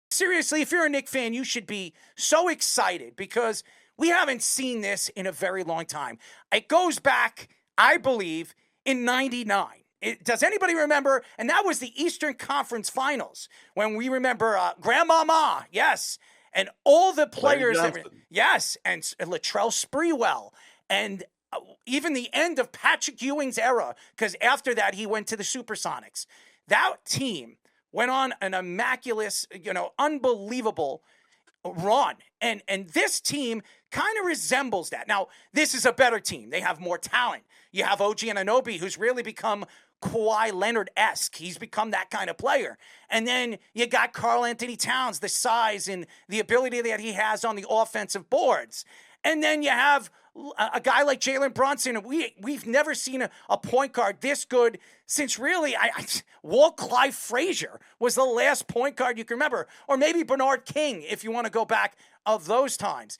Seriously, if you're a Knicks fan, you should be so excited because we haven't seen this in a very long time. It goes back, I believe, in 99. Does anybody remember? And that was the Eastern Conference Finals when we remember Grandmama, yes, and all the players. Yes, and Latrell Sprewell, and even the end of Patrick Ewing's era, because after that he went to the Supersonics. That team went on an immaculate, unbelievable run. And this team kind of resembles that. Now, this is a better team. They have more talent. You have OG Anunoby, who's really become Kawhi Leonard-esque. He's become that kind of player. And then you got Karl Anthony Towns, the size and the ability that he has on the offensive boards. And then you have a guy like Jalen Brunson. We've never seen a point guard this good since really Walt Clyde Frazier was the last point guard you can remember. Or maybe Bernard King, if you want to go back of those times.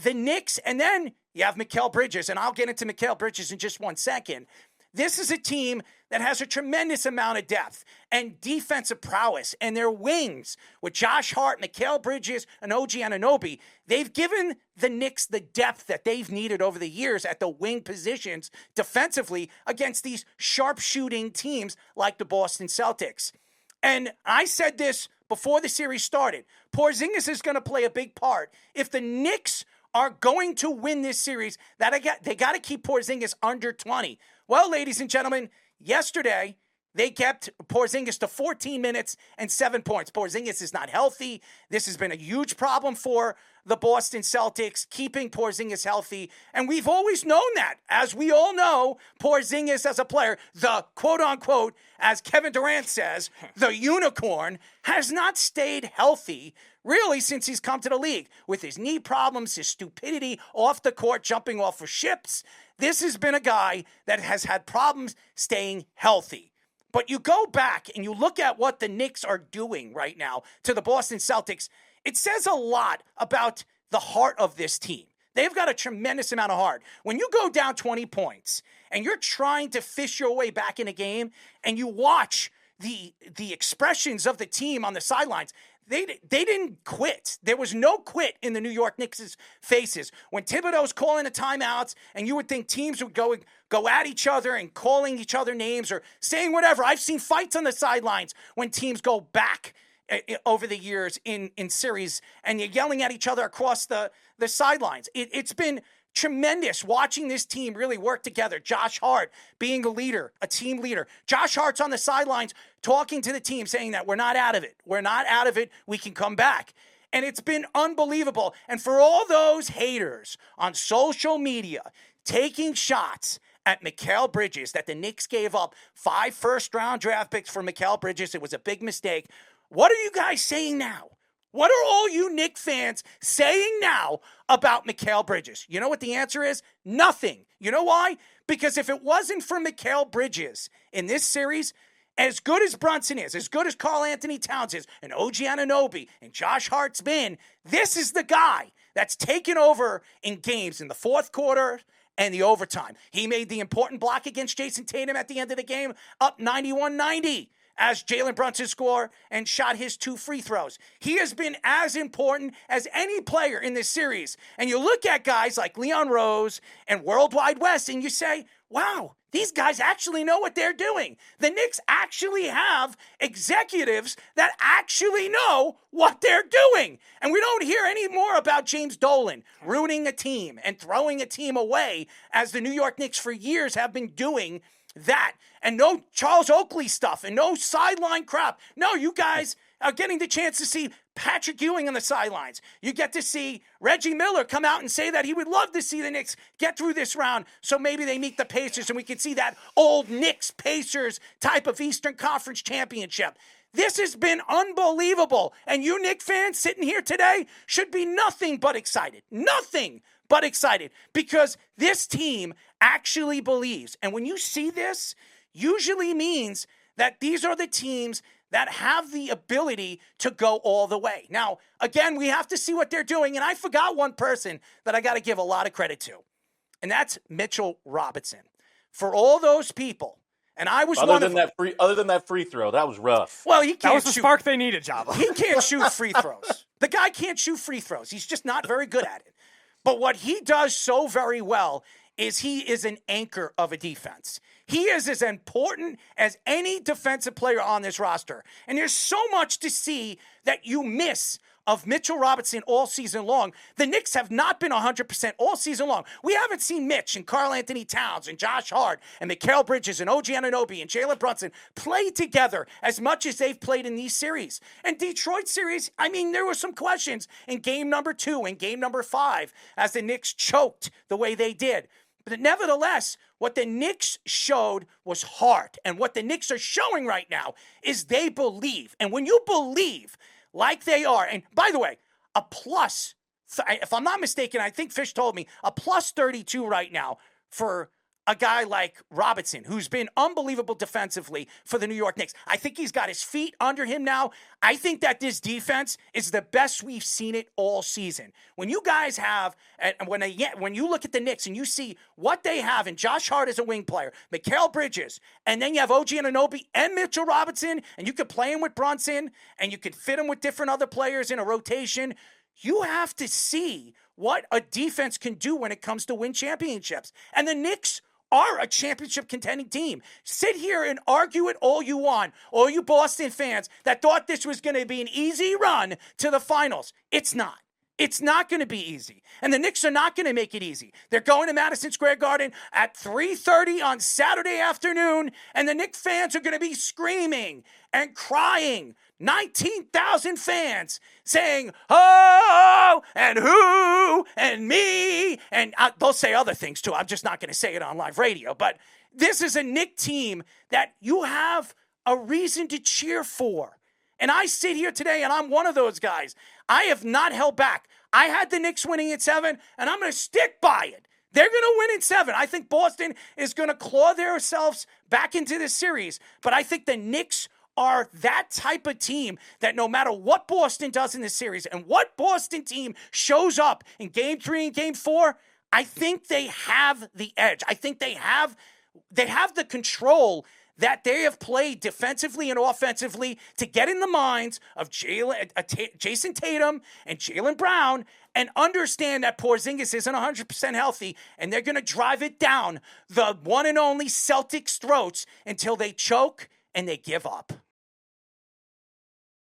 The Knicks, and then you have Mikal Bridges, and I'll get into Mikal Bridges in just 1 second. This is a team that has a tremendous amount of depth and defensive prowess, and their wings with Josh Hart, Mikal Bridges, and OG Anunoby, they've given the Knicks the depth that they've needed over the years at the wing positions defensively against these sharpshooting teams like the Boston Celtics. And I said this before the series started. Porzingis is going to play a big part. If the Knicks are going to win this series, they got to keep Porzingis under 20. Well, ladies and gentlemen, yesterday they kept Porzingis to 14 minutes and 7 points. Porzingis is not healthy. This has been a huge problem for the Boston Celtics, keeping Porzingis healthy. And we've always known that. As we all know, Porzingis as a player, the quote-unquote, as Kevin Durant says, the unicorn, has not stayed healthy really since he's come to the league. With his knee problems, his stupidity off the court, jumping off of ships, this has been a guy that has had problems staying healthy. But you go back and you look at what the Knicks are doing right now to the Boston Celtics, it says a lot about the heart of this team. They've got a tremendous amount of heart. When you go down 20 points and you're trying to fish your way back in a game and you watch the expressions of the team on the sidelines, they didn't quit. There was no quit in the New York Knicks' faces. When Thibodeau's calling the timeouts and you would think teams would go at each other and calling each other names or saying whatever. I've seen fights on the sidelines when teams go back over the years in series and you're yelling at each other across the sidelines. It's been tremendous watching this team really work together. Josh Hart being a leader, a team leader. Josh Hart's on the sidelines talking to the team saying that we're not out of it. We're not out of it. We can come back. And it's been unbelievable. And for all those haters on social media taking shots at Mikal Bridges, that the Knicks gave up 5 first-round draft picks for Mikal Bridges, it was a big mistake. What are you guys saying now? What are all you Knicks fans saying now about Mikal Bridges? You know what the answer is? Nothing. You know why? Because if it wasn't for Mikal Bridges in this series, as good as Brunson is, as good as Karl Anthony Towns is, and OG Anunoby, and Josh Hart's been, this is the guy that's taken over in games in the fourth quarter and the overtime. He made the important block against Jason Tatum at the end of the game, up 91-90. As Jalen Brunson scored and shot his 2 free throws. He has been as important as any player in this series. And you look at guys like Leon Rose and Worldwide West and you say, wow, these guys actually know what they're doing. The Knicks actually have executives that actually know what they're doing. And we don't hear any more about James Dolan ruining a team and throwing a team away as the New York Knicks for years have been doing that. And no Charles Oakley stuff and no sideline crap. No, you guys are getting the chance to see Patrick Ewing on the sidelines. You get to see Reggie Miller come out and say that he would love to see the Knicks get through this round so maybe they meet the Pacers and we can see that old Knicks-Pacers type of Eastern Conference championship. This has been unbelievable. And you Knicks fans sitting here today should be nothing but excited. Nothing but excited because this team actually believes. And when you see this, usually means that these are the teams that have the ability to go all the way. Now, again, we have to see what they're doing. And I forgot one person that I got to give a lot of credit to. And that's Mitchell Robinson. For all those people And I was other than that free throw, that was rough. Well, he can't That was the spark they needed, Joba. He can't shoot free throws. The guy can't shoot free throws. He's just not very good at it. But what he does so very well is he is an anchor of a defense. He is as important as any defensive player on this roster. And there's so much to see that you miss of Mitchell Robinson all season long. The Knicks have not been 100% all season long. We haven't seen Mitch and Karl Anthony Towns and Josh Hart and Mikal Bridges and OG Anunoby and Jalen Brunson play together as much as they've played in these series. And Detroit series, I mean, there were some questions in game number 2 and game number 5 as the Knicks choked the way they did. But nevertheless, what the Knicks showed was heart. And what the Knicks are showing right now is they believe. And when you believe like they are, and by the way, a plus, if I'm not mistaken, I think Fish told me, a plus 32 right now for a guy like Robinson, who's been unbelievable defensively for the New York Knicks. I think he's got his feet under him now. I think that this defense is the best we've seen it all season. When you guys have, when you look at the Knicks and you see what they have, and Josh Hart is a wing player, Mikal Bridges, and then you have OG Anunoby and Mitchell Robinson, and you could play him with Brunson, and you could fit him with different other players in a rotation. You have to see what a defense can do when it comes to win championships. And the Knicks are a championship contending team. Sit here and argue it all you want, all you Boston fans that thought this was going to be an easy run to the finals. It's not. It's not going to be easy. And the Knicks are not going to make it easy. They're going to Madison Square Garden at 3:30 on Saturday afternoon, and the Knicks fans are going to be screaming and crying. 19,000 fans saying, oh, and who, and me, and they'll say other things too. I'm just not going to say it on live radio. But this is a Knicks team that you have a reason to cheer for. And I sit here today, and I'm one of those guys. I have not held back. I had the Knicks winning at 7, and I'm going to stick by it. They're going to win in 7. I think Boston is going to claw themselves back into this series. But I think the Knicks are that type of team that no matter what Boston does in this series and what Boston team shows up in Game 3 and Game 4, I think they have the edge. I think they have the control that they have played defensively and offensively to get in the minds of Jason Tatum and Jaylen Brown and understand that Porzingis isn't 100% healthy, and they're going to drive it down the one and only Celtics' throats until they choke and they give up.